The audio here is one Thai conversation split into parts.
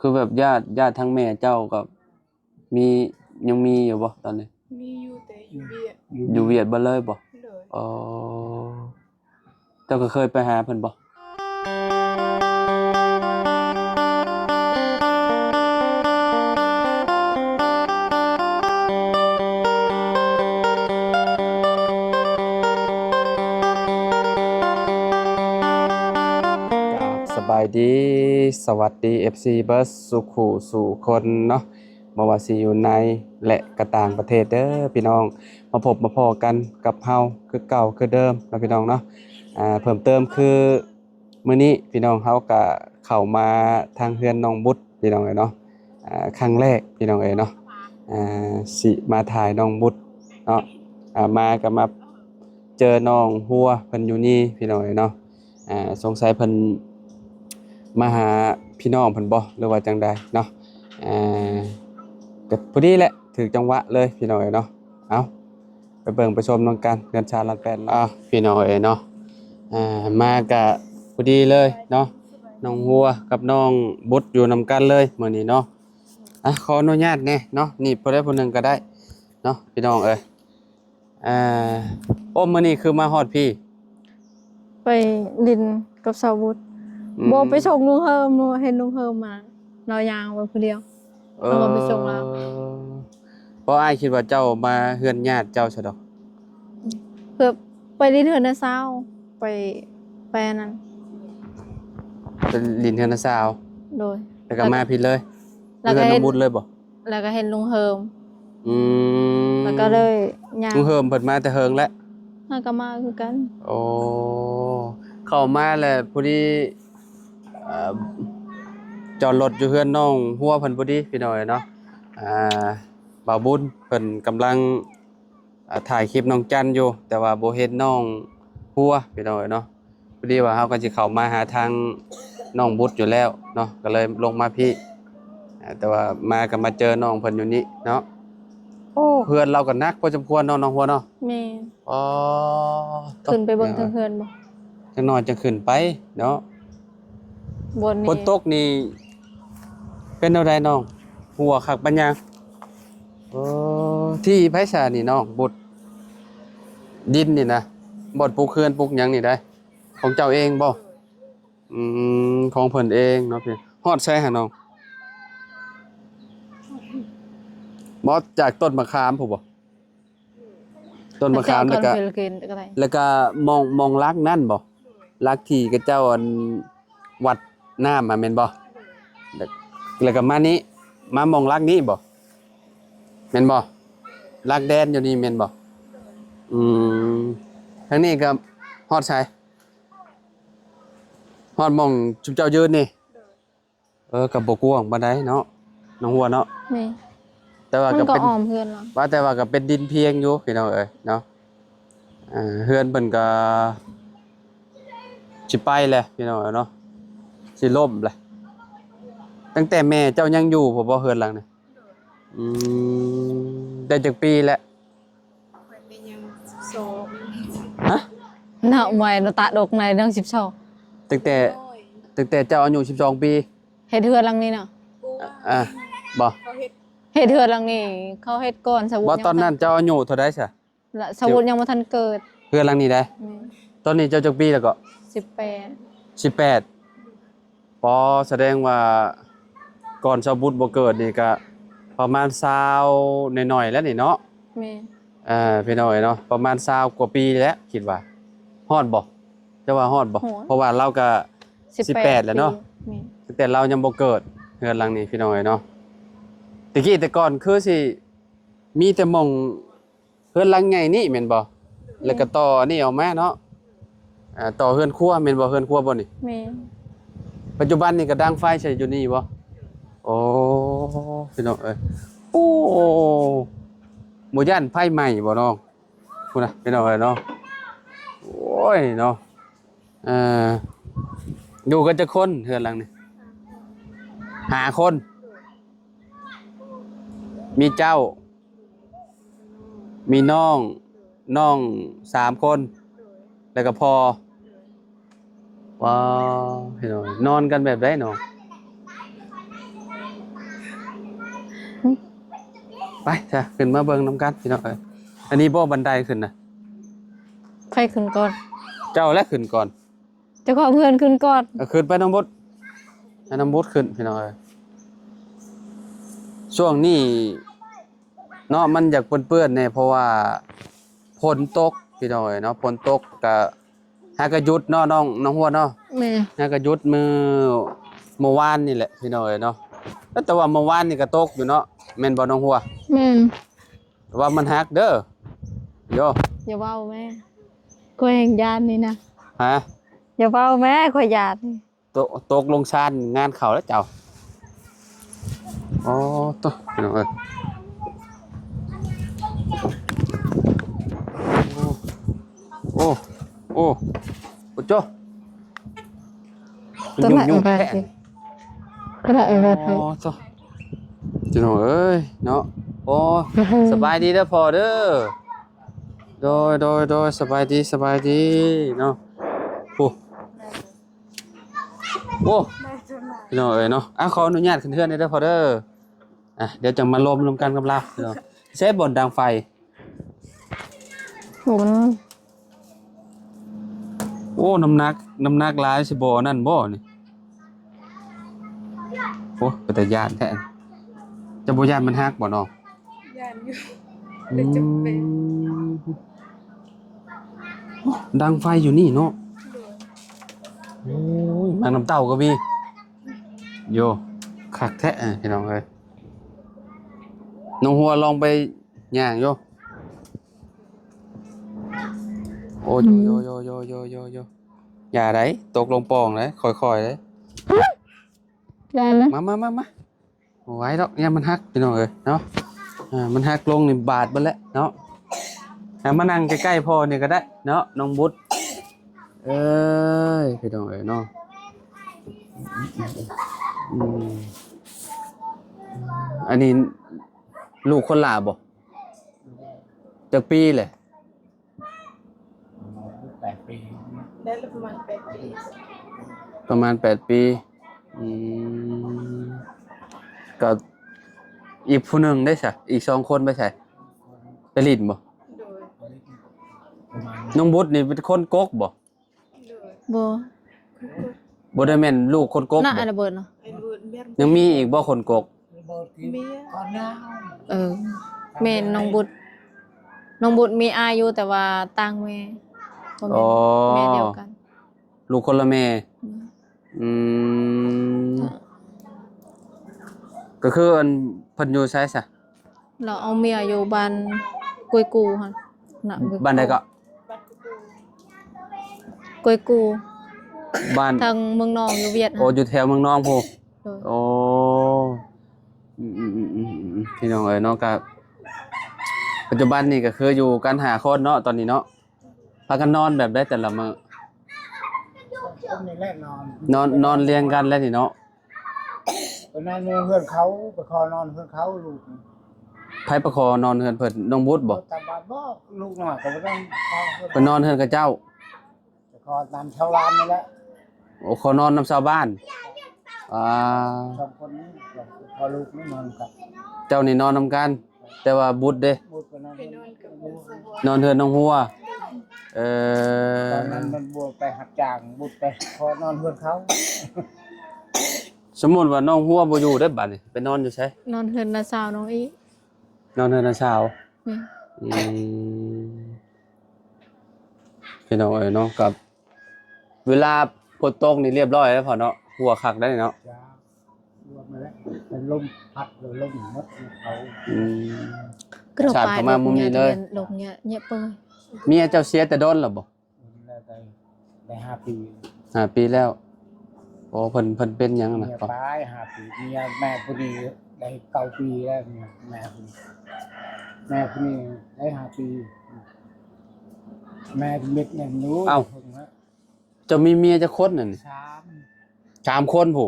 คือแบบญาติทั้งแม่เจ้ากับมียังมีอยู่บ่ตอนนี้มีอยู่แต่อยู่เวียดอยู่เวียดบ่เลยบ่เลยอ๋อเจ้าก็เคยไปหาเพิ่นบ่สบายดีสวัสดี FC เบิร์สสุขูสู่คนเนาะบ่ว่าสิอยู่ในและก็ต่างประเทศเด้อพี่น้องมาพบมาพอกันกับเฮาคือเก่าคือเดิมเนาะพี่น้องเนาะเพิ่มเติมคือมื้อนี้พี่น้องเฮาก็เข้ามาทางเฮือนน้องบุตรพี่น้องเอ้ยเนาะครั้งแรกพี่น้องเอ้ยเนาะสิมาถ่ายน้องบุตรเนาะมาก็มาเจอน้องหัวเพิ่นอยู่นี่พี่น้องเอ้ยเนาะสงสัยเพิ่นมาหาพี่น้องเพิ่นบ่หรือว่าจังใดเนาะก็พอดีแหละถึงจังหวะเลยพี่น้องเอ้ยเนาะเอาไปเบิ่งไปชมนำกันเงินชาลัดแปดพี่น้องเอ้ยเนาะมาก็พอดีเลยเนาะน้องหัวกับน้องบุตรอยู่นำกันเลยมื้อนี้เนาะขออนุญาตแน่เนาะนี่ผู้ใดผู้หนึงก็ได้เนาะพี่น้องเอ้ยโอ้มื้อนี้คือมาฮอดพี่ไปดินกับสาวบุตรโบไปส่งลุงเฮิมโบเห็นลุงเฮิมมาเรายางไปคนเดียวเราก็ไปส่งแล้วเพราะอ้ายคิดว่าเจ้ามาเฮือนญาติเจ้าซะดอกเพื่อไปดินเฮือนนะสาวไปนั้นเป็นลินเฮือนนะสาวโดยแล้วก็มาผิดเลยแล้วก็เห็นบุญเลยบ่แล้วก็เห็นลุงเฮิมแล้วก็เลยยางลุงเฮิมเพิ่นมาแต่เฮิงแล้วก็มาคือกันโอ้เข้ามาแล้วพอดีจอดรถอยู่เฮือนน้องหัวเพิ่นพอดีพี่น้อยเนาะบ่าวบุญเพิ่นกำลังถ่ายคลิปน้องจันอยู่แต่ว่าบ่เห็นน้องหัวพี่น้อยเนาะพอดีว่าเฮาก็สิเข้ามาหาทางน้องบุตรอยู่แล้วเนาะก็เลยลงมาพี่แต่ว่ามาก็มาเจอน้องเพิ่นอยู่นี่เนาะโอ้เฮือนเราก็นักพอสมควรเนาะน้องหัวเนาะแม่อ๋อขึ้นไปเบิ่งทางเฮือนบ่จังน้อยจะขึ้นไปเนาะบนนี่ฝนตกนี่เป็นเอาได้น้องหัวคักปัญญาที่ไผสานี่น้องบดดินนี่นะบดปลูกเขื่อนปลูกหยังนี่ได้ของเจ้าเองบ่ของเพิ่นเองเนาะพี่ฮอดใช่หาน้องบ่จากต้นมะขามพุ่นบ่ต้นมะขามแล้วก็มองลักนั่นบ่ลักที่กระเจ้าอันวัดน้ำแม่นบ่แล้วก็มานี้มามองลักนี้บ่แม่นบ่ลักแดนอยู่นี่แม่นบ่ทางนี้ก็ฮอดใช่ฮอดมองชุมเจ้ายืนนี่ก็บ่กว้างปานใดเนาะน้องหัวเนาะนี่แต่ว่าก็เป็นอ้อมเฮือนว่าแต่ว่าก็เป็นดินเพียงอยู่พี่น้องเอ้ยเนาะเฮือนเพิ่นก็สิไปแหละพี่น้องเนาะสิล่มแหละตั้งแต่แม่เจ้ายังอยู่บ่เฮือนหลังนี่ได้จักปีแล้วเป็นยังโซฮะน่ะใหม่ตะดกในเรื่อง12ตั้งแต่เจ้าอายุ12ปีเฮ็ดเฮือนหลังนี้เนาะบ่เฮ็ดเฮือนหลังนี้เขาเฮ็ดก่อนสวุฒิบ่ตอนนั้นเจ้าอายุเท่าใดซะละสวุฒิยังบ่ทันเกิดเฮือนหลังนี้ได้ตอนนี้เจ้าจักปีแล้วก็18ปอแสดงว่าก่อนชาวบุตรบ่เกิดนี่ก็ประมาณ20หน่อยๆแล้วนี่เนาะแม่พี่น้อยเนาะประมาณ20กว่าปีแล้วคิดว่าฮอดบ่จะว่าฮอดบ่เพราะว่าเราก็18แล้วเนาะแต่เรายังบ่เกิดเฮือนหลังนี้พี่น้อยเนาะตะกี้แต่ก่อนคือสิมีแต่หม่องเฮือนหลังใหญ่นี่แม่นบ่แล้วก็ต่อนี่ออกมาเนาะต่อเฮือนครัวแม่นบ่เฮือนครัวบ่นี่แม่ปัจจุบันนี่ก็ดังไฟใช้อยู่นี่บ่โอ้พี่น้องเอ้ยโอ้บ่ย่านไฟไหม้บ่น้องพุ่นน่ะพี่น้องเอ้ยเนาะโอ้ยเนาะอยู่กันจักคนเฮือนหลังนี่5คนมีเจ้ามีน้อง3คนแล้วก็พอว้าวพี่น้องนอนกันแบบไดเนาะ ไปจ้ะขึ้นมาเบิ่งน้ำกันพี่น้องเอ้ยอันนี้บ่บันไดขึ้นน่ะ ใครขึ้นก่อน เจ้าแลกขึ้นก่อน เจ้าของเพื่อนขึ้นก่อน เอาขึ้นไปน้องบดให้น้องบดขึ้นพี่น้องเอ้ยช่วงนี้เนาะมันอยากเปื้อนๆแน่เพราะว่าฝนตกพี่น้องเอ้ยเนาะฝนตกก็หากะหยุดเนาะน้องหัวเนาะ แม่ หากะหยุดเมื่อวานนี่แหละพี่น้องเอ้ยเนาะแต่ว่าเมื่อวานนี่ก็ตกอยู่เนาะแม่นบ่น้องหัว แม่น แต่ว่ามันฮักเด้อโย อย่าเว้าแม่ข่อยแห่งยานนี่นะ ฮะ อย่าเว้าแม่ข่อยยานนี่ ตกลงชานงานเขาแล้วเจ้าอ๋อตัวพี่น้องเอ้ยโอ้โอ้โอ้โจ้ ตัวไหน ยุ่ง ไป แท้ ก็ได้เอาไป อ๋อตัวพี่น้องเอ้ยเนาะโอ้สบายดีเด้อพ่อเด้อโดยสบายดีเนาะโอ้โอ้ ได้จนไหน พี่น้องเอ้ยเนาะขออนุญาตขึ้นเทือนได้เด้อพอเด้อเดี๋ยวจะมาลมกันกับเราพี่น้องใช้บ่อนดังไฟ โหมัน โอ้น้ำหนักหลายสิบ่นั่นบ่นี่โอ้เป็นแต่ย่านแท้จะบ่ย่านมันฮักบ่น้อง ยานอยู่เลยจะเป็น โอ้ดังไฟอยู่นี่เนาะ โดย โอ้ยนางน้ำเต้าก็มีโยคักแท้พี่น้องเอ้ยน้องหัวลองไปย่างโยโอ้โยอย่าได้ตกลงปองเลยค่อยๆเลย ยานนะ มาเอาไว้ดอกเนี่ยมันฮักพี่น้องเอ้ยเนาะมันฮักลงนี่บาดเบิดแล้วเนาะมานั่งใกล้ๆพ่อนี่ก็ได้เนาะน้องบุตรเอ้ยพี่น้องเอ้ยเนาะอันนี้ลูกคนลาบ่จักปีเลย 8 ปี ได้ประมาณ8 ปี ประมาณ8 ปีก็อีกผู้หนึ่งได้ใช่อีก2 คนไปใช่ไปลิ้นบ่ โดย ประมาณ น้องบุตรนี่เป็นคนกกบ่ โดย บ่ บ่ได้แม่นลูกคนกก น่า บ่ ระเบิดเนาะ ไอ้รูดเมียน ยังมีอีกบ่คนกก เบิดที่ เมีย ก่อนหน้า แม่น้องบุตรมีอายุแต่ว่าต่างแม่บ่ อ๋อ แม่เดียวกัน ลูกคนละแม่อืมก็คืออันเพิ่นอยู่ไสซะ เราเอาเมียอยู่บ้านกุยกูหั่นน่ะ บ้านใดก็ บัดกู กุยกู บ้าน ทางเมืองนองอยู่เวียด โอ้อยู่แถวเมืองนองพู้ โดย โอ้พี่น้องเอ้ยเนาะก็ปัจจุบันนี่ก็คืออยู่กันหาคนเนาะตอนนี้เนาะพากันนอนแบบได้แต่ละมื้อ คนในแรกนอน นอนเรียงกันแล้วนี่เนาะ ไปนอนเพื่อนเขาไปคอนอนเพื่อนเขาลูก ไผประคอนอนเฮือนเพิ่นน้องบุตรบ่ ตามบ้านบ่ลูกหน่อยก็บ่ต้องคอ ไปนอนเฮือนกับเจ้า ไปคอตามชาวบ้านนี่แหละ โอ้ขอนอนนำชาวบ้านอ่า 2 คนนี้พอลูกไม่นอนกับ เจ้านี่นอนนำกัน แต่ว่าบุตรเด้ บุตรไปนอน ไปนอนกับเพื่อนสว นอนเฮือนน้องหัวตอนนั้นมันบวชไปหับจ้างบุตรไปคอนอนเพื่อนเขา สมมุติว่าน้องหัวบ่อยู่ได้บัดนี่ไปนอนอยู่ไส นอนเฮือนน้าสาวน้องอี นอนเฮือนน้าสาว แม่ อืมพี่น้องเอ้ยเนาะกับ เวลาฝนตกนี่เรียบร้อยแล้วพอเนาะหัวคักได้เนาะ จ้าบวชมาแล้วเป็นลมพัดหรือลมมดเขา อืม กระ ชาติ ปาย เข้ามามุมนี้เลย ลงเนี่ยเปิ้ล เมียเจ้าเสียแต่โดนแล้วบ่ แล้วได้5 ปี 5 ปีแล้วโอ้เพิ่นเป็นหยัง เมี น่ะ ย พ่อ ตาย5 ปีเมียแม่พอดีได้9 ปีแล้วเมียแม่พอดีแม่พอดีได้5 ปีแม่เม็ดเนี่ยรู้ เอ้าเจ้ามีเมียจักคนนั่นนี่ 3 3 คนผู้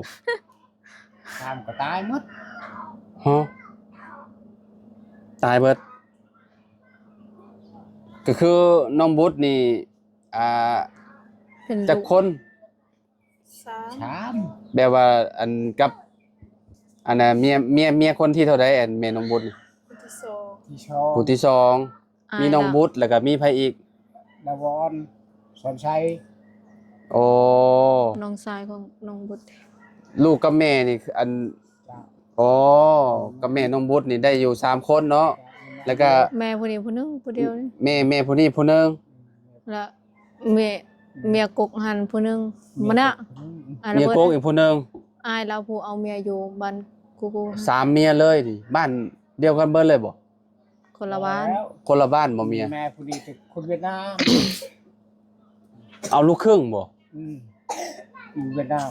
3ก็ตายหมด ฮะตายเบิดก็คือน้องบุตรนี่เป็น จักคน 3 3 แบบว่าอันกับ อันน่ะเมียคนที่เท่าใดอันแม่น้องบุญ คนที่สอง ที่ชอบ ผู้ที่สองมีน้องบุตรแล้วก็มีไผอีก นาวอนสอนชัย โอ้ น้องชายของน้องบุตร ลูกกับแม่นี่คืออัน จ้ะ อ๋อกับแม่น้องบุตรนี่ได้อยู่3คนเนาะแล้วก็ แม่ผู้นี้ผู้หนึงผู้เดียวนี่ แม่ผู้นี้ผู้หนึง แล้วเมียกกหันผู้หนึงมันน่ะอ่ะ เมียโกกอีกผู้หนึง อายเราผู้เอาเมียอยู่บ้านกู 3เมียเลยนี่บ้านเดียวกันเบิดเลยบ่ คนละบ้าน แล้ว คนละบ้านบ่เมีย แม่ผู้ดีเป็นคนเวียดนาม เอาลูกครึ่งบ่ อืมอยู่เวียดนาม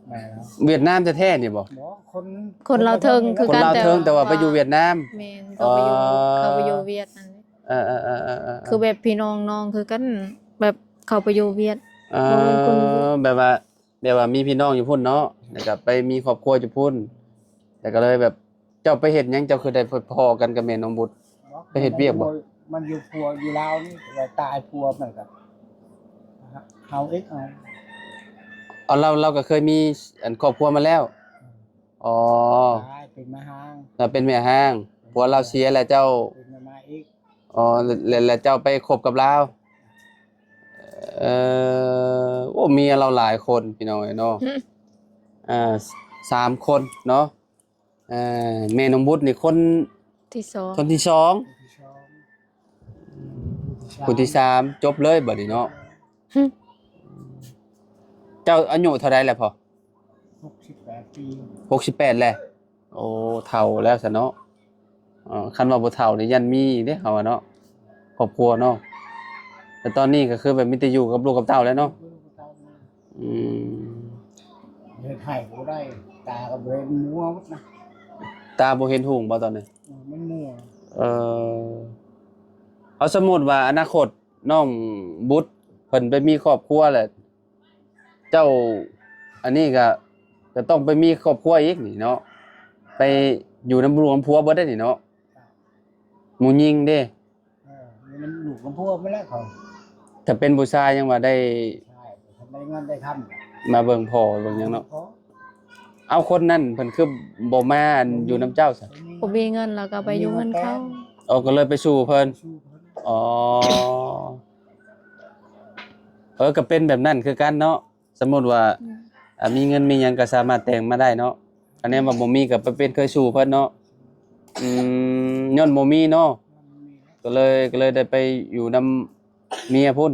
แม่แล้ว เวียดนามแท้ๆนี่บ่ หมอคน คนลาวเทิงคือ คนลาวเทิงแต่ว่าไปอยู่เวียดนาม แม่นก็ไปอยู่ อ๋อ เขาไปอยู่เวียดนั่นแหละ เออคือแบบพี่น้องคือกันแบบเขาไปอยู่เวียด เอ บ่เป็นคน แบบว่ามีพี่น้องอยู่พุ่นเนาะแล้วก็ไปมีครอบครัวอยู่พุ่นแต่ก็เลยแบบเจ้าไปเฮ็ดหยังเจ้าคือได้พอกันกับแม่น้องบุตร ไปเฮ็ดเวียกบ่ มันอยู่พัวอยู่ลาวนี่แต่ตายพัวเหมือนกับเอาเอ็กเอา เอาเราก็เคยมีอันครอบครัวมาแล้วอ๋อ ตายเป็นมาห้าง เราเป็นแม่ห้างผัวเราเสียแล้วเจ้า เป็นมาอีก อ๋อแล้วเจ้าไปคบกับเราโอ้เมียเราหลายคนพี่น้องเนาะ3คนเนาะแม่น้องบุตรนี่คน ที่สอง คนที่สอง ที่ชอบ คนที่สามจบเลยบัดนี้เนาะเจ้าอายุเท่าไรแล้วพอ 68 ปี 68แล้วโอ้เฒ่าแล้วซะเนาะคันว่าบ่เฒ่านี่ยันมีเด้เฮาอะเนาะครอบครัวเนาะแต่ตอนนี้ก็คือแบบมีแต่อยู่กับลูกกับเต้าแล้วเนาะอืม เฮ็ดให้บ่ได้ตาก็บ่ได้มัวหมดนะ ตาบ่เห็นหุ่งบ่ตอนนี้ มันมัว เอ่อเอาสมมุติว่าอนาคตน้องบุตรเพิ่นไปมีครอบครัวแหละเจ้าอันนี้ก็ต้องไปมีครอบครัวอีกนี่เนาะไปอยู่นำลูกนำผัวบ่ได้นี่เนาะหมู่ยิงเด้ นี่มันลูกกับพัวไม่แล้วเขา ถ้าเป็นผู้ชายยังว่าได้ ใช่ทำได้เงินได้ทำ มาเบิ่งพ่อเบิ่งหยังเนาะเอาคนนั้นเพิ่นคือบ่มาอยู่นำเจ้าซะ บ่มีเงินแล้วก็ไปอยู่เงินเขา เอาก็เลยไปสู่เพิ่น สู้เพิ่น อ๋อก็เป็นแบบนั้นคือกันเนาะสมมุติว่ามีเงินมีหยังก็สามารถแต่งมาได้เนาะอันนี้ว่าบ่มีก็ไปเป็นเคยสู่เพิ่นเนาะย้อนบ่มีเนาะก็เลยได้ไปอยู่นำเมียพุ่น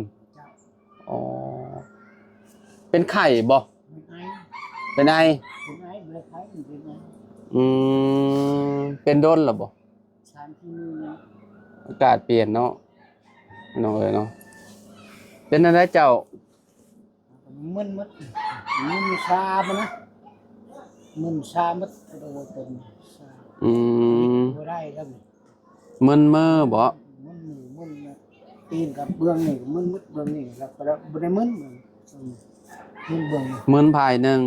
อ๋อเป็นไข้บ่ เป็นไอ้ เป็นไอ เป็นไอ้เบลคไอ้เป็นไอ้ เป็นโดนแล้วบ่ ชานที่นี่นะ อากาศเปลี่ยนเนาะน้องเอ้ยเนาะเป็นอะไรเจ้า มึนมัดมึนชาบ่นะมึนชามัดโดนเป็นชาบ่ได้ครับ มึนมือบ่ มึนมือมึนตีนกับเบื้องนี่มึนมึดเบื้องนี่แล้วก็บ่ได้มึนมึนเบื้อง มึนภายหนึง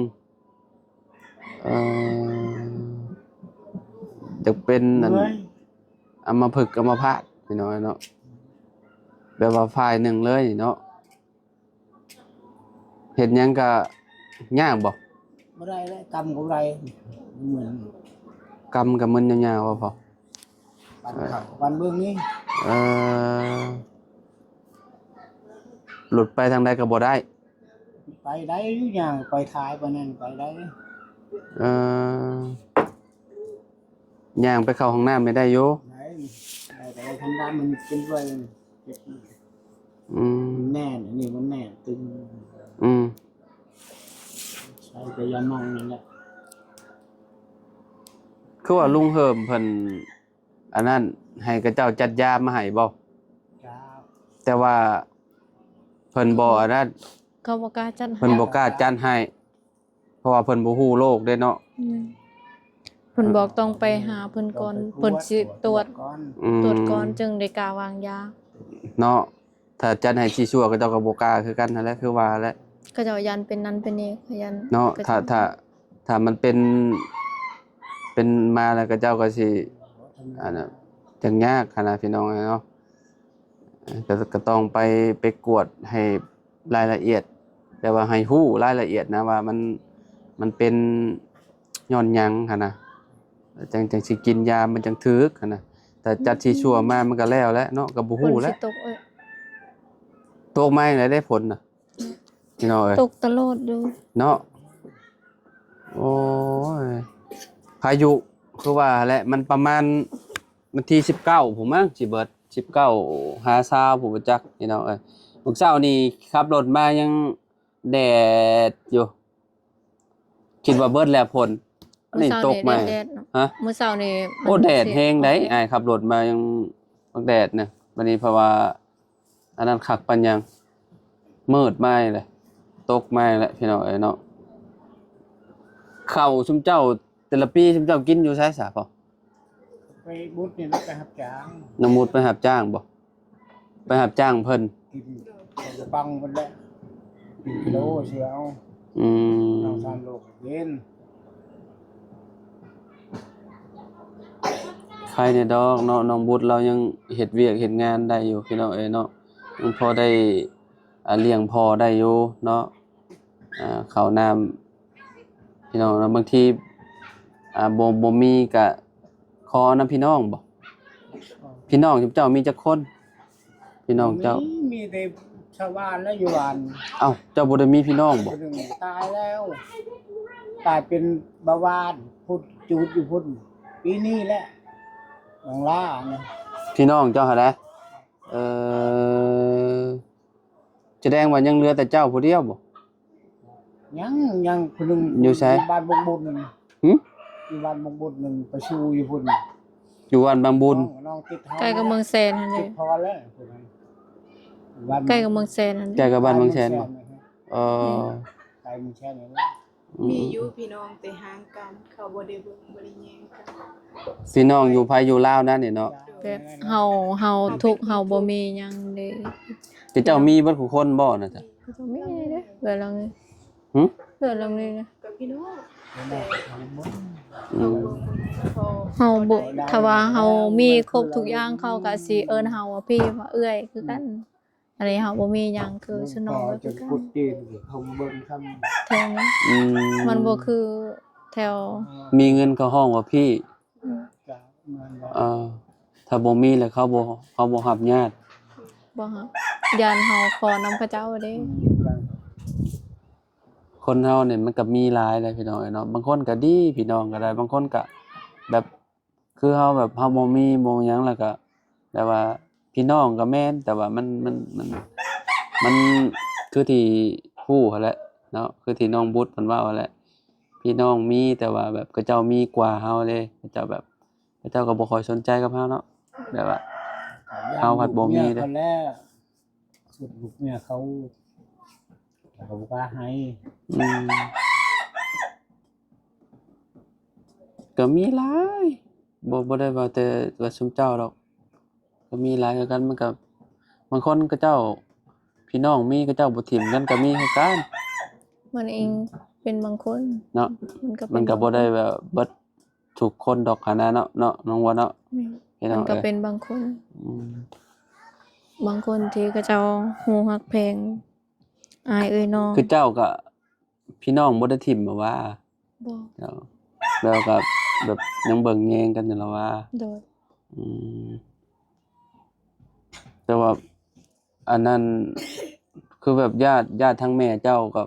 เอ่อจะเป็นอัน เมื่อย อัมพฤกษ์อัมพาตพี่น้อยเนาะแบบว่าฝ่ายหนึ่งเลยเนาะเห็นหยังก็ยากบ่ บ่ได้แล้วกรรมกับไรเหมือน กำกับมึนยาวๆว่าพอ ปันเขาปันเบื้องนี้ เอ่อหลุดไปทางใดก็บ่ได้ ไปได้อยู่อย่างไปท้ายไปนั่นไปได้ เอ่อย่างไปเข้าห้องน้ำไม่ได้อยู่ ไหนแต่ทางด้านมันเป็นด้วยเจ็บ อืม แน่นอันนี้มันแน่นตึง อืม ใช้แต่ยามองนั่นแหละ คือว่าลุงเฮิมเพิ่นอันนั้นให้กับเจ้าจัดยามาให้บ่ จ้า แต่ว่าเพิ่นบ่อันนั้น เขาบ่กล้าจัดให้ เพิ่นบ่กล้าจัดให้ เพราะว่าเพิ่นบ่ฮู้โรคเด้เนาะ เพิ่นบอกต้องไปหาเพิ่นก่อนเพิ่นสิตรวจ ก่อน ตรวจก่อนจึงได้กล้าวางยา เนาะถ้าจัดให้ชี้ชั่วก็เจ้าก็บ่กล้าคือกันนั่นแหละคือว่าแหละ ก็เจ้ายันเป็นนั้นเป็นนี้ขยัน เนาะ ก็ ถ้ามันเป็นมาแล้วก็เจ้าก็สิอันน่ะจังยากขนาดพี่น้องเนาะก็ต้องไปกวดให้รายละเอียด แต่ว่าให้ฮู้รายละเอียดนะว่ามันเป็น ย้อนหยังหั่นน่ะจังสิกินยามันจังถึกหั่นน่ะแต่จัดสิชั่วมามันก็แล้วแหละเนาะก็บ่ ฝ ฮู้ น แห สิ ล้ว ตกเอ้ย ตกมาจังไดได้ผลน่ะพี่น้องเอ้ย ตกตลอดอยู่ เนาะโอ้ยพายุคือว่าแหละมันประมาณวันที่19ผมมั้งสิเบิด19หา20ผมบ่จักพี่น้องเอ้ยมื้อเช้านี่ขับรถมายังแดดอยู่คิดว่าเบิดแล้วผลนี่ตกมา แดดเนาะ ฮะ มื้อเช้านี่ โอ้แดดแฮงได้อ้ายขับรถมายังแดดน่ะวันนี้เพราะว่าอันนั้นคักปานยังมืดมาเลยตกมาแล้วพี่น้องเอ้ยเนาะข้าวซุมเจ้าแต่ละปีซุมเจ้ากินอยู่ไสซะพ่อ ไปบุญนี่แล้วไปหับจ้าง น้ำมูดไปรับจ้างบ่ไปรับจ้างเพิ่น กินเอาบังมันแหละกินกิโลเสียว อืม น้องสารโลกเย็น ใครเนี่ยดอกเนาะน้องบุตรเรายังเฮ็ดเวียกเฮ็ดงานได้อยู่พี่น้องเอ้ยเนาะยังพอได้เลี้ยงพ่อได้อยู่เนาะข้าวน้ำพี่น้องเนาะบางทีบ่มีก็ขอนํพี่น้องบ่พี่น้องเจ้ามีจักคนพี่น้องเจ้า มีแต่ชาวบ้านและอยู่บ้าน เอ้าเจ้าบ่ได้มีพี่น้องบ่ คนหนึ่งตายแล้วตายเป็นเบาหวานพุดจูดอยู่พุ่นปีนี้แหละหลังล่าเนี่ย พี่น้องเจ้าหั่นแหละแสดงว่ายังเหลือแต่เจ้าผู้เดียวบ่ ยังคนหนึ่ง อยู่ไส บ้านบงบุญ หึ อยู่บ้านบงบุญหนึ่งไปชูอยู่พุ่น อยู่วันบางบุญ น้องติด ใกล้กับเมืองแซนนั่นเล ติ ย ดพอแล้วคนนั้นบ้าน ใกล้กับเมืองแซนนั่น ใกล้กับบ้านบางแสนบ่ ใกล้ เออ เมืองแสนเลย มีอยู่พี่น้องแต่ห่างกันเขาบ่ได้เบิ่งบ่ได้แย่งกัน พี่น้องอยู่ไผอยู่ลาวนั่นนี่เนาะ แบบเฮาทุกข์เฮาบ่มีหยังเด้ แต่เจ้ามีเบิดทุกคนบ่น่ะจ้ะ บ่มีเด้เกิดแล้วนี่ หึ เกิดแล้วนี่นะ กับพี่น้องแต่ อืม พอ เฮาบ่ถ้าว่าเฮามีครบทุกอย่างเขาก็สิเอิ้นเฮาว่าพี่ว่าเอื้อยคือกัน อันนี้เฮาบ่มีหยังคือสนองก็ จะ คือกั พู น ดจีนเขาเบิ่งค แถวนี้ อืม มันบ่คือแถว ำ มีเงินเข้าห้องว่าพี่ จะมันว่า ถ้าบ่มีแล้วเขาบ่รับญาติ บ่ฮะยานเฮาขอนำเขาเจ้าเด้ คนเฮาเนี่ยมันก็มีหลายเลยพี่น้องเนาะบางคนก็ดีพี่น้องก็ได้บางคนก็แบบคือเฮาแบบเฮาบ่มีบ่หยังแล้วก็แบบว่าพี่น้องก็แม่นแต่ว่ามันคือที่ฮู้หั้นแหละเนาะคือที่น้องบุตรเพิ่นเว้าหั้นแหละพี่น้องมีแต่ว่าแบบเขาเจ้ามีกว่าเฮาเลยเขาเจ้าแบบเขาเจ้าก็บ่ค่อยสนใจกับเฮาเนาะแบบว่า เอาผัดบ่มีเด้อ เขาแล้วสุดลูกเนี่ยเขาบอกว่าให้ อืมก็มีหลายบ่ได้ว่าแต่ว่าซุมเจ้าดอกก็มีหลายคือกันมันก็บางคนก็เจ้าพี่น้องมีก็เจ้าบ่ถิ่มกันก็มีคือกัน มันเองเป็นบางคน เนาะ มันก็เป็นมันก็บ่ได้แบบเบิดทุกคนดอกหันนะเนาะน้องว่าเนาะ แม่น พี่น้ มั อน ง ก็ เอ้ย เป็นบางคน อืม บางคนที่เขาเจ้าฮู้ฮักแพงอายเอ้ยน้อง คือเจ้าก็พี่น้องบ่ได้ถิ่มแบบว่า บ่ เจ้าแล้วก็แบบยังเบิ่งแยงกันอยู่แล้วว่า โดย อืมแต่ว่าอันนั้นคือแบบญาติทั้งแม่เจ้ากับ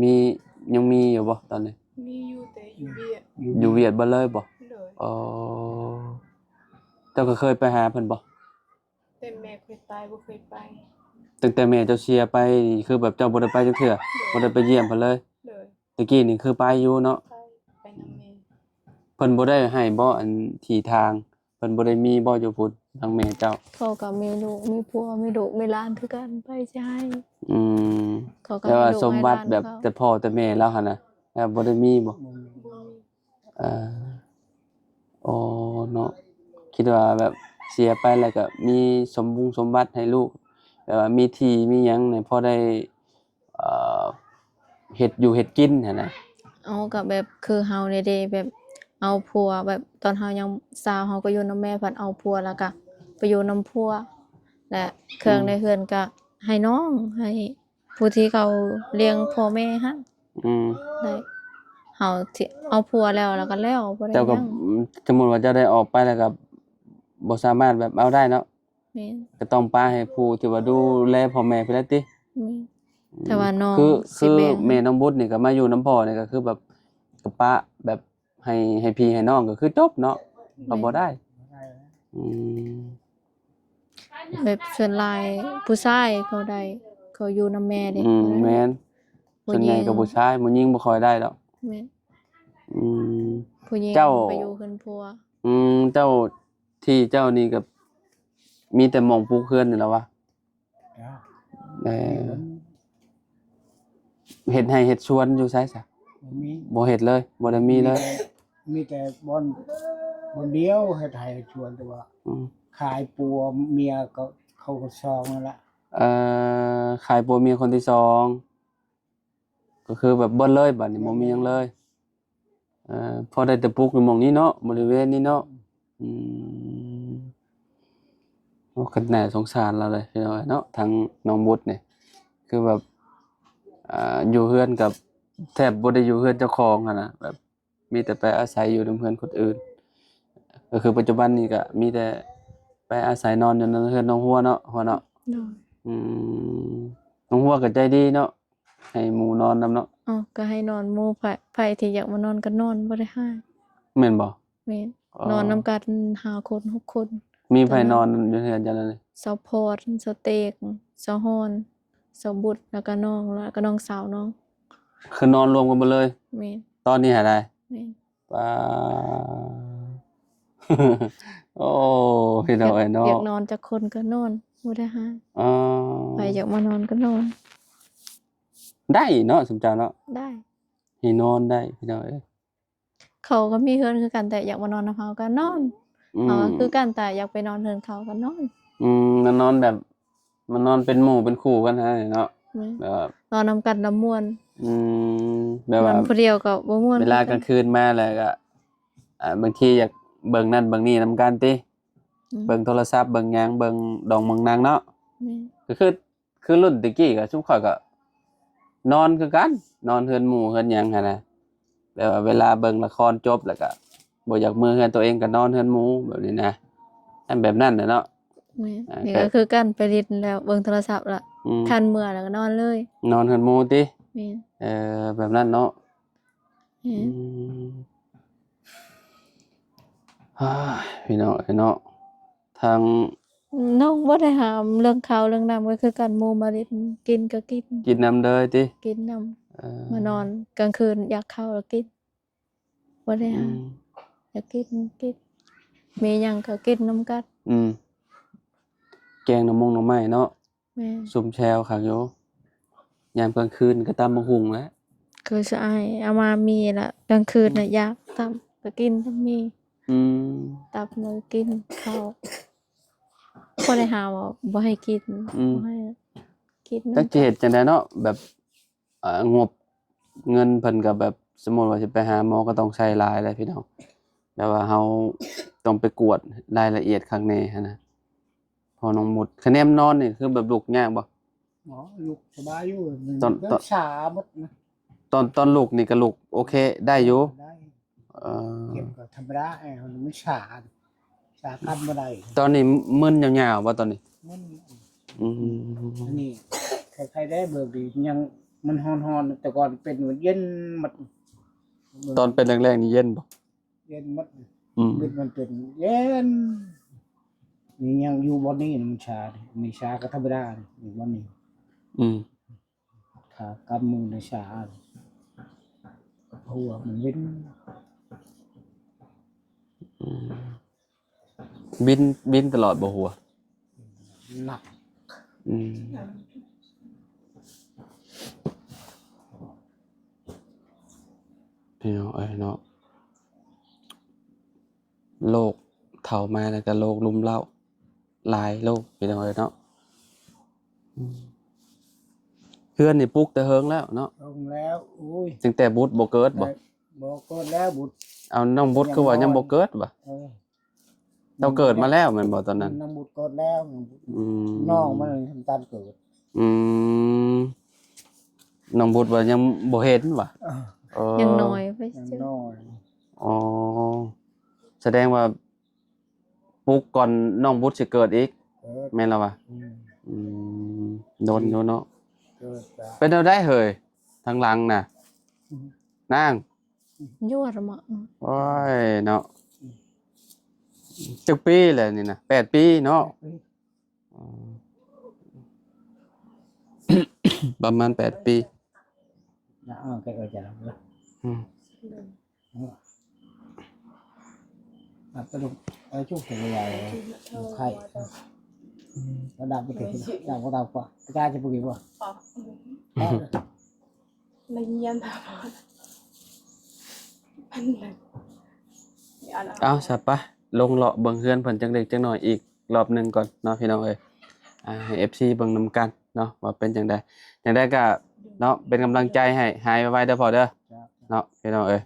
มียังมีอยู่บ่ตอนนี้ มีอยู่แต่อยู่เวียด อยู่เวียดบ่เลยบ่ เลย อ๋อเจ้าก็เคยไปหาเพิ่นบ่ แต่แม่เคยตายบ่เคยไป ตั้งแต่แม่เจ้าเสียไปนี่คือแบบเจ้าบ่ได้ไปจักเทื่อบ่ได้ไปเยี่ยมเพิ่นเลย เลย ตะกี้นี่คือไปอยู่เนาะ ไปนำแม่ เพิ่นบ่ได้ให้บ่อันที่ทางเพิ่นบ่ได้มีบ่อยู่พุ่นทางแม่เจ้า เขาก็มีลูกมีผัวมีลูกมีหลานคือกันไปสิให้ อืม เขาก็ แต่ว่า ให้ลูก สมบัติ ให้หลาน แบบ เขา แต่พ่อแต่แม่แล้วหั่นน่ะแล้วบ่ได้มีบ่ บ่มี เอ่ออ๋อเนาะคิดว่าแบบเสียไปแล้วก็มีสมบัติให้ลูกแบบว่ามีที่มีหยังเนี่ยพอได้เอ่อเฮ็ดอยู่เฮ็ดกินหั่นน่ะ เอากับแบบคือเฮานี่เด้แบบเอาผัวแบบตอนเฮายังสาวเฮาก็อยู่นำแม่พัดเอาผัวแล้วก็ไปอยู่นำผัวและเครื่องในเฮือนก็ให้น้องให้ผู้ที่เขาเลี้ยงพ่อแม่ฮะ อืม ได้ เฮาสิเอาผัวแล้วก็แล้วบ่ได้ เจ้าก็ ยัง สมมุติว่าเจ้าได้ออกไปแล้วก็บ่สามารถแบบเอาได้เนาะ แม่น ก็ต้องป้าให้ผู้ที่ว่าดูแลพ่อแม่ไปแล้วติ แม่นแต่ว่าน้อง คือ สิแบ่ง แม่น้องบุตรนี่ก็มาอยู่น้ำพ่อนี่ก็คือแบบกับป้าแบบให้พี่ให้น้องก็คือจบเนาะก็บ่ได้ ได้แล้ว อืม แบบส่วนหลายผู้ชายเขาได้เขาอยู่นำแม่เด้ แม่น ผู้ ส่วน ห ให ญิ ญ่ ง ก็ผู้ชายผู้หญิงบ่ค่อยได้ดอก แม่น อืม ผู้หญิง เจ้า ไปอยู่เพิ่นผัว เจ้าที่เจ้านี่ก็มีแต่หม่องปลูกเฮือนนี่แหละวะ จ้า เออเฮ็ดให้เฮ็ดสวนอยู่ไสซะ มี บ่เฮ็ดเลยบ่ได้มีเลย มีแต่บอนเดียวให้ไทยชวนแต่ว่า อืม ขายปัวเมียก็เขาก็ซองนั่นแหละ ขายผัวเมียคนที่สองก็คือแบบเบิดเลยบัดนี้บ่มีหยังเลยพอได้แต่ปลูกอยู่หม่องนี้เนาะบริเวณนี้เนาะอืมโอ้ก็น่าสงสารเราเลยพี่น้อยเนาะทางน้องบุตรนี่คือแบบอยู่เฮือนกับแทบบ่ได้อยู่เฮือนเจ้าของหั่นน่ะแบบมีแต่ไปอาศัยอยู่นำเฮือนคนอื่นก็คือปัจจุบันนี้ก็มีแต่ไปอาศัยนอนอยู่ในเฮือนน้องหัวเนาะหัวเนาะ โดย อืมน้องหัวก็ใจดีเนาะให้หมู่นอนนำเนาะ อ้าวก็ให้นอนหมู่ไผที่อยากมานอนก็นอนบ่ได้ห้าม แม่นบ่ แม่น อ๋อ นอนนำกัน5คน6คน มีไผนอนอยู่เฮือนจังเลย เซาพอดเซาเตกเซาฮอนเซาบุตรแล้วก็น้องแล้วก็น้องสาวน้อง คือนอนรวมกันหมดเลย แม่น ตอนนี้หาได้ แม่น ป้า โอ้พี่น้อยเนาะ อยากนอนจักคนก็นอนบ่ได้ห้าม อ๋อ ไผอยากมานอนก็นอน ได้เนาะสมเจ้าเนาะ ได้ ให้นอนได้พี่น้อยเอ้ย เขาก็มีเฮือนคือกันแต่อยากมานอนนำเฮาก็นอน อื เฮาก็ ม คือกันแต่อยากไปนอนเฮือนเขาก็นอน มันนอนแบบมันนอนเป็นหมู่เป็นคู่กันฮะเนาะ แม่น แบบว่า นอนนำกันแล้วม่วน อืมแบบว่า นอนผู้เดียวก็บ่ม่วน เวลากลางคืนมาแล้วก็บางทีอยากเบิ่งนั่นเบิ่งนี่นำกันติ เบิ่งโทรศัพท์เบิ่งหยังเบิ่งดองเบิ่งหนังเนาะ แม่น ก็คือรุ่นตะกี้ก็ชุมข่อยก็นอนคือกันนอนเฮือนหมู่เฮือนหยังหั่นน่ะแบบว่าเวลาเบิ่งละครจบแล้วก็บ่อยากมื้อเฮือนตัวเองก็นอนเฮือนหมู่แบบนี้นะอันแบบนั้นน่ะเนาะ แม่น อ่า นี่ ก็ ก็คือกันไปเลินแล้วเบิ่งโทรศัพท์ละ อืม คันเมื่อแล้วก็นอนเลย นอนเฮือนหมู่ติ แม่น แบบนั้นเนาะ แม่น มฮ่าพี่น้องพี่น้องทาง น้องบ่ได้หามเรื่องข้าวเรื่องน้ำก็คือกันหมู่มาเลินกินก็กิน กินน้ำเลยติ กินน้ำ เอ่อ มานอนกลางคืนอยากข้าวแล้วกินบ่ได้ อื หาม อยากกินมีหยังก็กินนำกัน อืมแกงหน่อมงหน่อไม้เนาะ แม่น ซุมแชวคักอยู่ยามกลางคืนก็ตำบักหุ่งแหล้ว คือสิอ้ายเอามามีละกลางคืนน่ะอยากตำก็กินก็มี อืม ตับเลยกินข้าวบ่ได้หาว่าบ่ให้กินบ่ให้กิน จักสิเฮ็ดจังได๋เนาะแบบงบเงินเพิ่นก็แบบสมมุติว่าสิไปหาหมอก็ต้องใช้หลายแหละพี่น้องแบบว่าเฮาต้องไปกวดรายละเอียดข้างในหันนะพอน้องหมดคะแนนนอนนี่คือแบบลุกยากบ่ หมอลูกสบายอยู่ ตอน รักษาหมดนะ ตอนลุกนี่ก็ลุกโอเคได้อยู่ ได้ เอ่อ เก็บก็ธรรมดามันไม่ฉากันบ่ได้ ตอนนี้มึนยาวๆบ่ตอนนี้ มัน อืม อันนี้ใครๆได้เบิกดียังมันฮอนๆแต่ก่อนเป็นเย็นหมด ตอนเป็นแรกๆนี่เย็นบ่ เย็นหมด อืม มันเป็นเย็นนี่ยังอยู่บนนี้มันชานี่ชาก็ธรรมดานี่บนนี้ อืม ขากำมือในชาหัวมันเว้น บินตลอดบ่หัว หนัก อืมพี่น้องเอ้ยเนาะโรคเฒ่ามาแล้วก็โรครุมเร้าหลายโรคพี่น้องเอ้ยเนาะอืมเพื่อนนี่ปลุกแต่เฮิงแล้วเนาะ ลงแล้วอุ้ย ตั้งแต่บุตรบ่เกิดบ่ บอกก็แล้วบุตร เอาน้องบุตรคือว่ายังบ่เกิดบ่ เออ เราเกิดมาแล้วแม่นบ่ตอนนั้น น้ำบุตรก็แล้ว อืม น้องมันทำตามเกิด อืมน้องบุตรว่ายังบ่เห็นว่ะ เออ ยังน้อยไป ยัง เจอ น้อย อ๋อแสดงว่าปลุกก่อนน้องบุตรสิเกิดอีก เกิด แม่นแล้ววะ อืม อืมโดนอยู่เนาะ เกิดจะ เป็นเอาได้เฮ้ยทางหลังน่ะนาง ยั่วระมะ โอ้ยเนาะจักปีแหละนี่นะ8 ปีเนาะอ๋อ ประมาณ8 ปี นะแกก็จะรับละ อืม ตลกชุกถึงใหญ่ไข่ระดับไปถึงดับก็ดับกว่ากระจายจะปุยกว่า ปอกเลยเยี่ยมตาบอดมันเลยเอาละ เอาซะปะลงเลาะเบิ่งเฮือนเพิ่นจักเล็กจักน้อยอีกรอบหนึงก่อนเนาะพี่น้องเอ้ยให้ FC เบิ่งนำกันเนาะว่าเป็นจังไดจังไดก็เนาะเป็นกำลังใจให้หายไวๆเด้อพ่อเด้อเนาะพี่น้องเอ้ย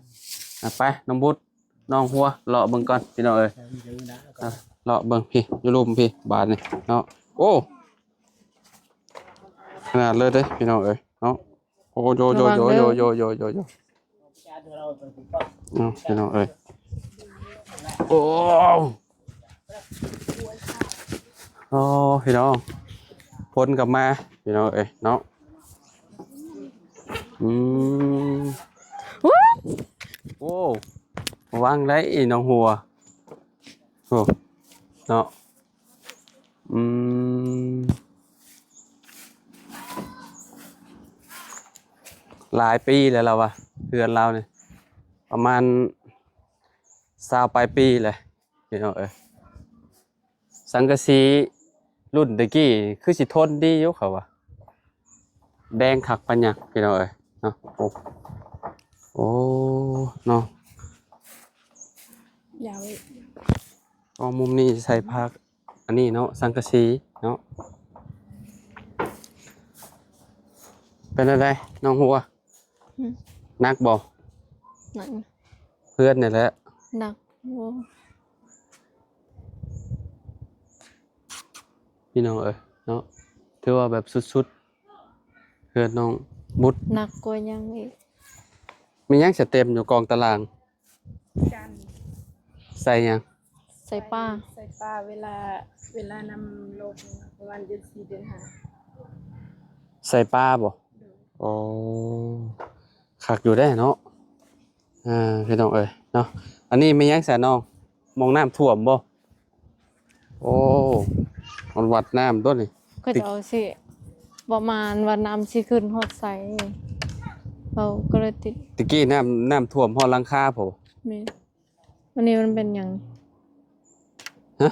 ไปน้องบุตรน้องหัวเลาะเบิ่งก่อนพี่น้องเอ้ยเลาะเบิ่งพี่อยู่รุมพี่บาดนี่เนาะโอ้ขนาดเลยเด้อพี่น้องเอ้ยเนาะโอ้โยพี่น้องเอ้ยโอ้โอ้พี่น้องพ้นกลับมาพี่น้องเอ้ยเนาะอืมโอ้วางได้อีน้องหัวโอ้เนาะอืมหลายปีแล้วเราวะเพื่อนเราเนี่ยประมาณ20 ปลายปีเลยพี่น้องเอ้ยสังกะสีรุ่นตะกี้คือสิทนดีอยู่เขาวะแดงคักปัญญักพี่น้องเอ้ยเนาะโอ้เนาะ ยาวอีก อ๋อมุมนี้ใส่ผักอันนี้เนาะสังกะสีเนาะเป็นอะไรน้องหัวนักบ่ หนัก เพื่อนนี่แหละ หนักโอ้ พี่น้องเอ้ยเนาะถือว่าแบบสุดๆเพื่อนน้องบุตร หนักกว่ายังอีก มียังสเต็มอยู่กองตาราง กัน ใส่ยัง ใส่ป้า ใส่ปลาเวลานำลงประมาณเดือน4เดือน5 ใส่ปลาบ่อ๋อคักอยู่ได้เนาะพี่น้องเอ้ยเนาะอันนี้มียังใส่น้องมองน้ำท่วมบ่โอ้มันวัดน้ำต้นนี่ ก็จะเอาสิประมาณวันน้ำสิขึ้นฮอดใสเราก็เลยติด ตะกี้น้ำท่วมฮอดหลังคาผม มีวันนี้มันเป็นอย่าง ฮะ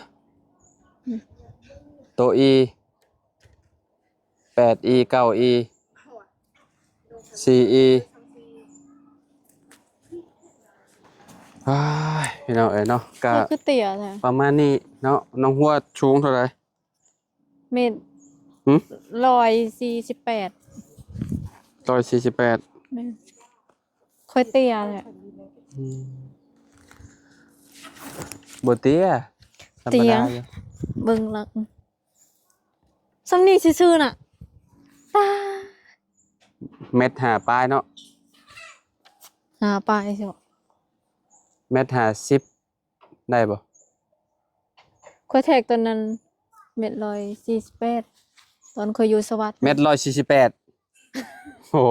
ตัว E 8E 9E 4E อ้ายพี่น้องเอ้ยเนาะก็ ก็คือเตี๋ยแท้ ประมาณนี้เนาะน้องหัวชูงเท่าไหร่ เมตร หึ 148 148 แม่นค่อยเตี๋ยแท้ บ่เตี้ยธรรม เตี้ย ดาอยู่ เบิ่งหลักสำนี้ซื่อๆน่ะอ่า เม็ดหาปลายเนาะ หาปลายสิบ่ เม็ด50ได้บ่ ค่อยแทกตอนนั้นเม็ด148ตอนค่อยอยู่สวัสดิ์ เม็ด148โอ้โห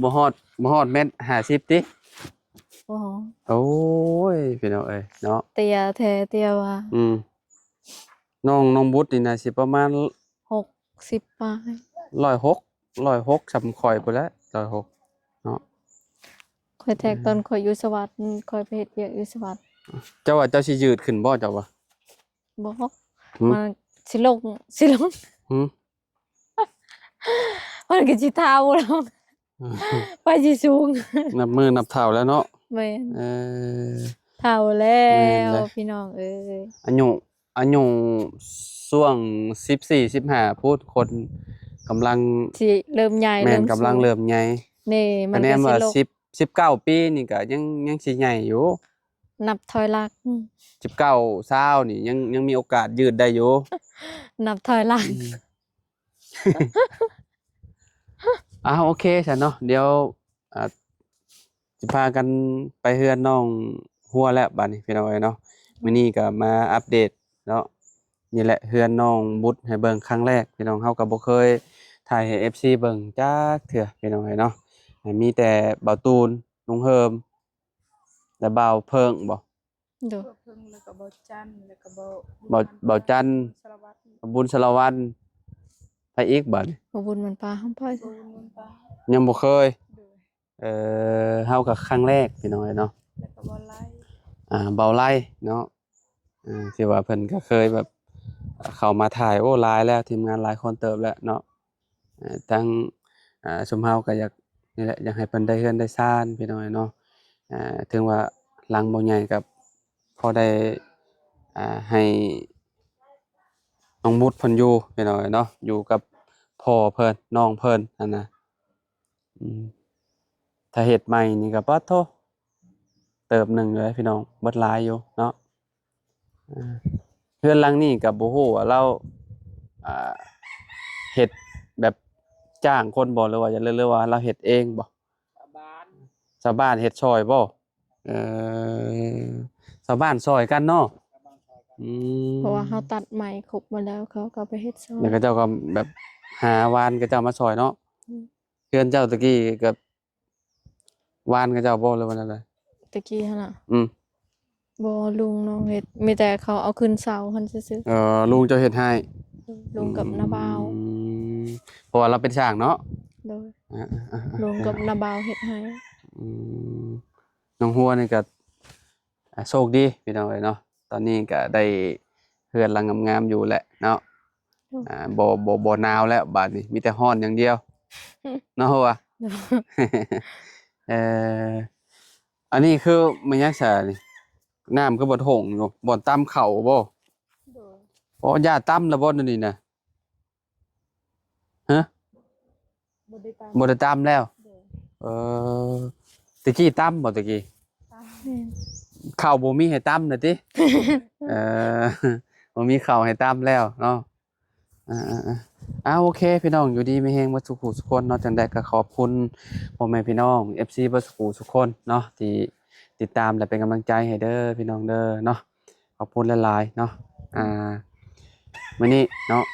บ่ฮอดเม็ด50ติ โอ้โห โอ้ยพี่น้องเอ้ยเนาะ เตี๋ยแท้เตี๋ยว่า น้องบุตรนี่น่าสิประมาณ 60ปลาย 106สำข่อยพุ่นแหละ106เนาะ ค่อยแทกตอนค่อยอยู่สวัสดิ์ค่อยไปเฮ็ดเวียกอยู่สวัสดิ์ เจ้าว่าเจ้าสิยืดขึ้นบ่เจ้าว่า บ่ หืม มันสิลง หืม มันก็สิเท้าลงไปสิสูง นับมือนับเท้าแล้วเนาะ แม่น เออ เท้าแล้ แม่น ว เลย พี่น้องเอ้ย อายุช่วง14-15พูดคนกำลัง สิเริ่มใหญ่ แม่น สูง กำลังเริ่มใหญ่ นี่มั คะ น แน ก็ น สิ ว่า ลง 19ปีนี่ก็ยังสิใหญ่อยู่ นับถอยหลัง 19 20นี่ยังมีโอกาสยืดได้อยู่ นับถอยหลัง โอเคฉันเนาะเดี๋ยวอ่า สิพากันไปเฮือนน้องหัวแล้วบัดนี้พี่น้องเอ้ยเนาะมื้อนี้ก็มาอัปเดตเนาะนี่แหละเฮือนน้องบุตรให้เบิ่งครั้งแรกพี่น้องเฮาก็บ่เคยถ่ายให้ FC เบิ่งจักเทื่อพี่น้องเอ้ยเนาะมีแต่บ่าวตูนลุงเฮิมและบ่าวเพิ่งบ่ โดย บ่เพิ่งแล้วก็บ่จันทร์แล้วก็บ่ บ่าวจันทร์ สารวัตร บุญสารวัตรไปอีกบัดนี้ ขอบคุณมันปลาห้องพ่อย บ่มุนปา ยังบ่เคย โดย เฮาก็ครั้งแรกพี่น้องเอ้ยเนาะ แล้วก็บ่ไล่ เบาไล่เนาะที่ว่าเพิ่นก็เคยแบบเข้ามาถ่ายโอ้หลายแล้วทีมงานหลายคนเติบแล้วเนาะทั้งชุมเฮาก็อยากนี่แหละอยากให้เพิ่นได้เฮือนได้ซ่านพี่น้องเนาะถึงว่าหลังบ่ใหญ่กับพอได้ให้น้องมุดเพิ่นอยู่พี่น้องเนาะอยู่กับพ่อเพิ่นน้องเพิ่นนั่นน่ะอืมถ้าเฮ็ดใหม่นี่ก็ปะโท เติบหนึ่งเลยพี่น้องเบิดหลายอยู่เนาะเพื่อนหลังนี่กับบ่ฮู้ว่าเราอ่าเฮ็ดแบบจ้างคนบ่หรือว่าจะเรียกว่าเราเฮ็ดเองบ่ ชาวบ้าน ชาวบ้านเฮ็ดช่วยบ่เออชาวบ้านช่วยกันเนาะ ชาวบ้านซอยกัน อืม เพราะว่าเขาตัดใหม่ครบมาแล้วเขาก็ไปเฮ็ดซอย แล้วก็เจ้าก็แบบหาวานก็เจ้ามาช่วยเนาะเพื่อนเจ้าตะกี้ก็วานก็เจ้าบ่หรือว่าอะไร ตะกี้หั่นน่ะ อืม บ่ลุงน้องเฮ็ดมีแต่เขาเอาขึ้นเสาหั่นซื่อ ลุงเจ้าเฮ็ดให้ ๆลุงกับน้าบ่าว อืมเพราะว่าเราเป็นช่างเนาะ โดย อ่าๆๆ ลุงกับน้าบ่าวเฮ็ดให้ อืมน้องหัวนี่ก็โชคดีพี่น้องเอ้ยเนาะตอนนี้ก็ได้เฮือนหลังงามๆอยู่แหละเนาะบ่หนาวแล้วบัดนี้มีแต่ร้อนอย่างเดียวเนาะหัว เอ่ออันนี้คือมันยังซะนี่น้ำคือบ่ท่งอยู่บ่อนตำเข้าบ่ โดย อ๋อย่าตำแล้วบ่นั่นนี่น่ะฮะ บ่ได้ตาม บ่ได้ตำแล้ว โดย เออตะกี้ตำบ่ตะกี้ ตาม แม่น ข้าวบ่มีให้ตำน่ะติ เออ บ่มีข้าวให้ตำแล้วเนาะโอเคพี่น้องอยู่ดีมีแฮงบ่สุขุทุกคนเนาะจังใดก็ขอบคุณพ่อแม่พี่น้อง FC บ่สุขุทุกคนเนาะที่ติดตามและเป็นกำลังใจให้เด้อพี่น้องเด้อเนาะขอบคุณหลายๆเนาะมื้อนี้เนาะ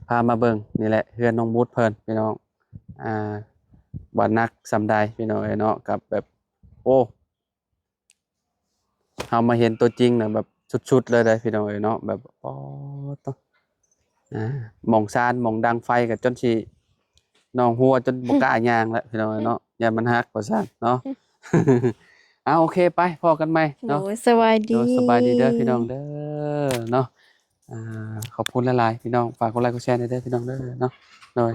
พามาเบิ่งนี่แหละเฮือนน้องบุตรเพิ่นพี่น้องบ่นักซำใดพี่น้องเอ้ยเนาะกับแบบโอ้เฮามาเห็นตัวจริงน่ะแบบสุดๆเลยได้พี่น้องเอ้ยเนาะแบบอ๋อต้องหม่องซานหม่องดังไฟก็จนสิน้องหัวจนบ่กล้าย่างแล้วพี่น้องเอ้ยเนาะอย่ามันฮักว่าซั่นเนาะ โอเคไปพอกันใหม่ โด เนาะ ยสวัสดี โดยสบายดีเด้อพี่น้องเด้อเนาะขอบคุณหลายๆพี่น้องฝากกดไลค์กดแชร์หน่อยเด้อพี่น้องเด้อเนาะโดย